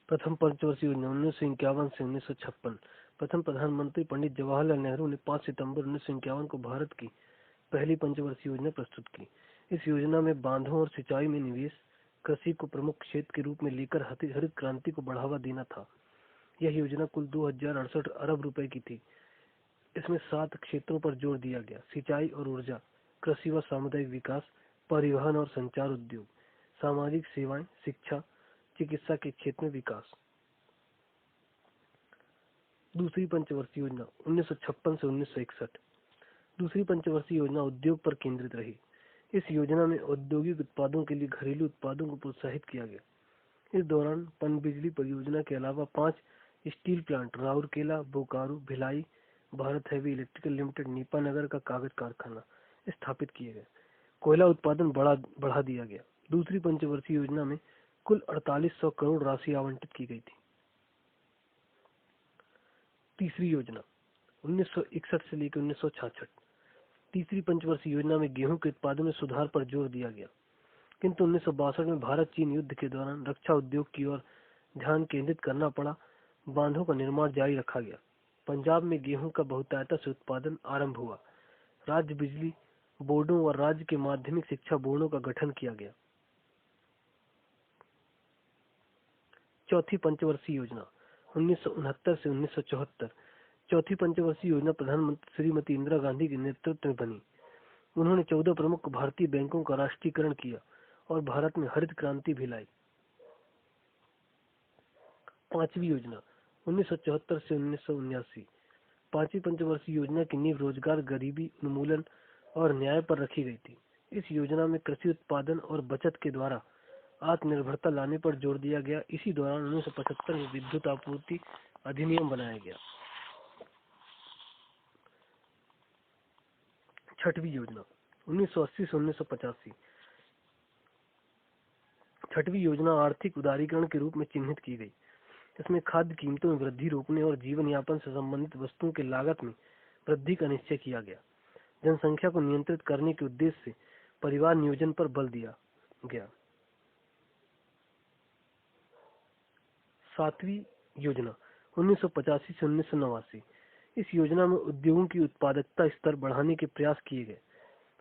प्रथम पंचवर्षीय योजना 1951 से 1956। प्रथम प्रधानमंत्री पंडित जवाहरलाल नेहरू ने 5 सितंबर 1951 को भारत की पहली पंचवर्षीय योजना प्रस्तुत की। इस योजना में बांधों और सिंचाई में निवेश, कृषि को प्रमुख क्षेत्र के रूप में लेकर हरित क्रांति को बढ़ावा देना था। यह योजना कुल 2068 अरब रुपए की थी। इसमें 7 क्षेत्रों पर जोर दिया गया: सिंचाई और ऊर्जा, कृषि व सामुदायिक विकास, परिवहन और संचार उद्योग, सामाजिक सेवाएं, शिक्षा, चिकित्सा के क्षेत्र में विकास। दूसरी पंचवर्षीय योजना 1956 से 1961। दूसरी पंचवर्षीय योजना उद्योग पर केंद्रित रही। इस योजना में औद्योगिक उत्पादों के लिए घरेलू उत्पादों को प्रोत्साहित किया गया। इस दौरान पनबिजली परियोजना के अलावा 5 steel plant Rourkela, Bokaro, Bhilai, Bharat heavy electrical limited, Nepanagar का कागज कारखाना स्थापित किए गए। कोयला उत्पादन बढ़ा दिया गया। दूसरी पंचवर्षीय योजना में कुल 4800 करोड़ राशि आवंटित की गई थी। तीसरी योजना 1961 से लेकर 1966। तीसरी पंचवर्षीय योजना में गेहूं के उत्पादन में सुधार पर जोर दिया गया, किंतु 1962 में भारत चीन युद्ध के दौरान रक्षा उद्योग की ओर ध्यान केंद्रित करना पड़ा। बांधों का निर्माण जारी रखा गया। पंजाब में गेहूं का बहुतायत से उत्पादन आरंभ हुआ। राज्य बिजली बोर्डों और राज्य के माध्यमिक शिक्षा बोर्डों का गठन किया गया। चौथी पंचवर्षीय योजना 1969 से 1974। चौथी पंचवर्षीय योजना प्रधानमंत्री श्रीमती इंदिरा गांधी के नेतृत्व में बनी। उन्होंने 14 प्रमुख भारतीय बैंकों का राष्ट्रीयकरण किया और भारत में हरित क्रांति भी लाई। पांचवी योजना 1974 से 1979। पांचवी पंचवर्षीय योजना की नींव रोजगार, गरीबी उन्मूलन और न्याय पर रखी गई थी। इस योजना में कृषि उत्पादन और बचत के द्वारा आत्मनिर्भरता लाने पर जोर दिया गया। इसी दौरान 1975 में विद्युत आपूर्ति अधिनियम बनाया गया। छठवीं योजना 1980 से 1985। छठवीं योजना आर्थिक उदारीकरण के रूप में चिन्हित की गई। इसमें खाद्य कीमतों में वृद्धि रोकने और जीवन यापन से संबंधित वस्तुओं की लागत में वृद्धि का निश्चय किया गया। जनसंख्या को नियंत्रित करने के उद्देश्य से परिवार नियोजन पर बल दिया गया। सातवीं योजना 1985 से 1989। इस योजना में उद्योगों की उत्पादकता स्तर बढ़ाने के प्रयास किए गए।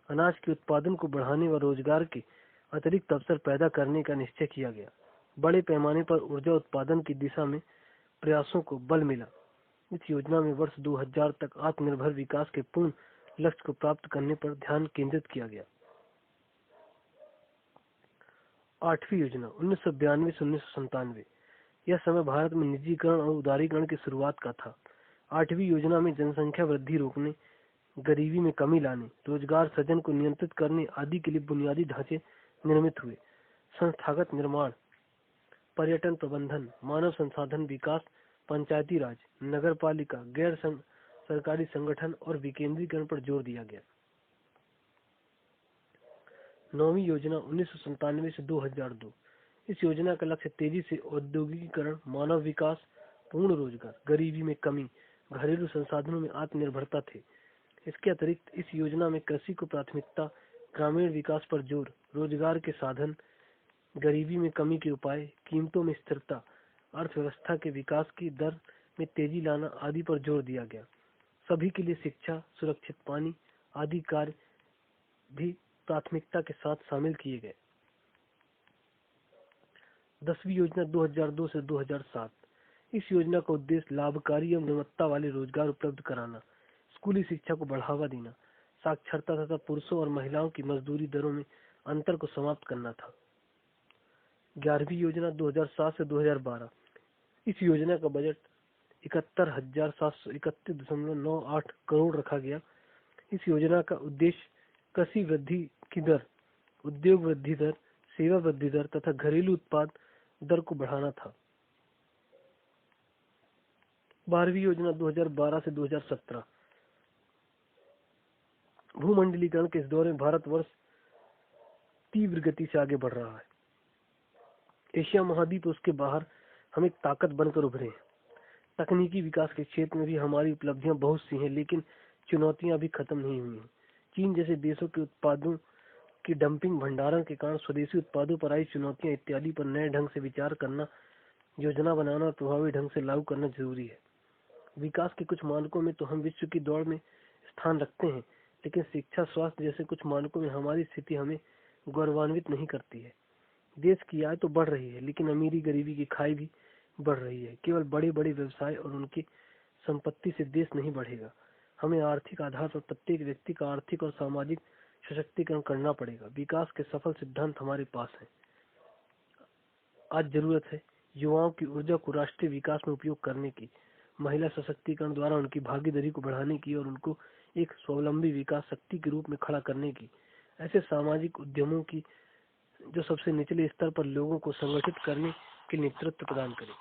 अनाज के उत्पादन को बढ़ाने व रोजगार के अतिरिक्त अवसर पैदा करने का निश्चय किया गया। बड़े पैमाने पर ऊर्जा उत्पादन की दिशा में प्रयासों को बल मिला। इस योजना में वर्ष 2000 तक आत्मनिर्भर विकास के पूर्ण लक्ष्य को प्राप्त करने पर ध्यान केंद्रित किया गया। आठवीं योजना 1992 से 1997। यह समय भारत में निजीकरण और उदारीकरण की शुरुआत का था। आठवीं योजना में जनसंख्या वृद्धि रोकने, गरीबी में कमी लाने, रोजगार सृजन को नियंत्रित करने आदि के लिए बुनियादी ढांचे निर्मित हुए। संस्थागत निर्माण, पर्यटन प्रबंधन, मानव संसाधन विकास, पंचायती राज, नगर पालिका, गैर सरकारी संगठन और विकेंद्रीकरण पर जोर दिया गया। नौवीं योजना 1997 से 2002। इस योजना का लक्ष्य तेजी से औद्योगिकीकरण, मानव विकास, पूर्ण रोजगार, गरीबी में कमी, घरेलू संसाधनों में आत्मनिर्भरता थे। इसके अतिरिक्त इस योजना में कृषि को प्राथमिकता, ग्रामीण विकास पर जोर, रोजगार के साधन, गरीबी में कमी के उपाय, कीमतों में स्थिरता, अर्थव्यवस्था के विकास की दर में तेजी लाना आदि पर जोर दिया गया। सभी के लिए शिक्षा, सुरक्षित पानी आदि कार्य भी प्राथमिकता के साथ शामिल किए गए। 10वीं योजना 2002 से 2007। इस योजना का उद्देश्य लाभकारी एवं गुणवत्ता वाले रोजगार उपलब्ध कराना, स्कूली शिक्षा को बढ़ावा देना, साक्षरता तथा पुरुषों और महिलाओं की मजदूरी दरों में अंतर को समाप्त करना था। 11वीं योजना 2007 से 2012। इस योजना का बजट 71,731.98 करोड़ रखा गया। इस योजना का उद्देश्य कृषि वृद्धि की दर, उद्योग वृद्धि दर, सेवा वृद्धि दर तथा घरेलू उत्पाद दर को बढ़ाना था। 12वीं योजना 2012 से 2017। भूमंडलीकरण के इस दौर में भारतवर्ष तीव्र गति से आगे बढ़ रहा है। एशिया महाद्वीप उसके बाहर हम एक ताकत बनकर उभरे हैं। तकनीकी विकास के क्षेत्र में भी हमारी उपलब्धियां बहुत सी हैं, लेकिन चुनौतियां अभी खत्म नहीं हुई हैं। चीन जैसे देशों के उत्पादों की डंपिंग, भंडारण के कारण स्वदेशी उत्पादों पर आई चुनौतियां इत्यादि पर नए ढंग से विचार करना योजना बनाना और प्रभावी ढंग से लागू करना जरूरी है। विकास के कुछ मानकों में तो हम विश्व की दौड़ में स्थान रखते हैं, लेकिन शिक्षा, स्वास्थ्य जैसे कुछ मानकों में हमारी स्थिति हमें गौरवान्वित नहीं करती है। देश की आय तो बढ़ रही है, लेकिन अमीरी गरीबी की खाई भी बढ़ रही है। केवल बड़े बड़े व्यवसाय और उनकी संपत्ति से देश नहीं बढ़ेगा। हमें आर्थिक आधार पर प्रत्येक व्यक्ति का आर्थिक और सामाजिक सशक्तिकरण करना पड़ेगा। विकास के सफल सिद्धांत हमारे पास हैं। आज जरूरत है युवाओं की ऊर्जा को राष्ट्रीय विकास में उपयोग करने की, महिला सशक्तिकरण द्वारा उनकी भागीदारी को बढ़ाने की और उनको एक स्वावलंबी विकास शक्ति के रूप में खड़ा करने की। ऐसे सामाजिक उद्यमों की जो सबसे निचले स्तर पर लोगों को संगठित करने के नेतृत्व प्रदान करें।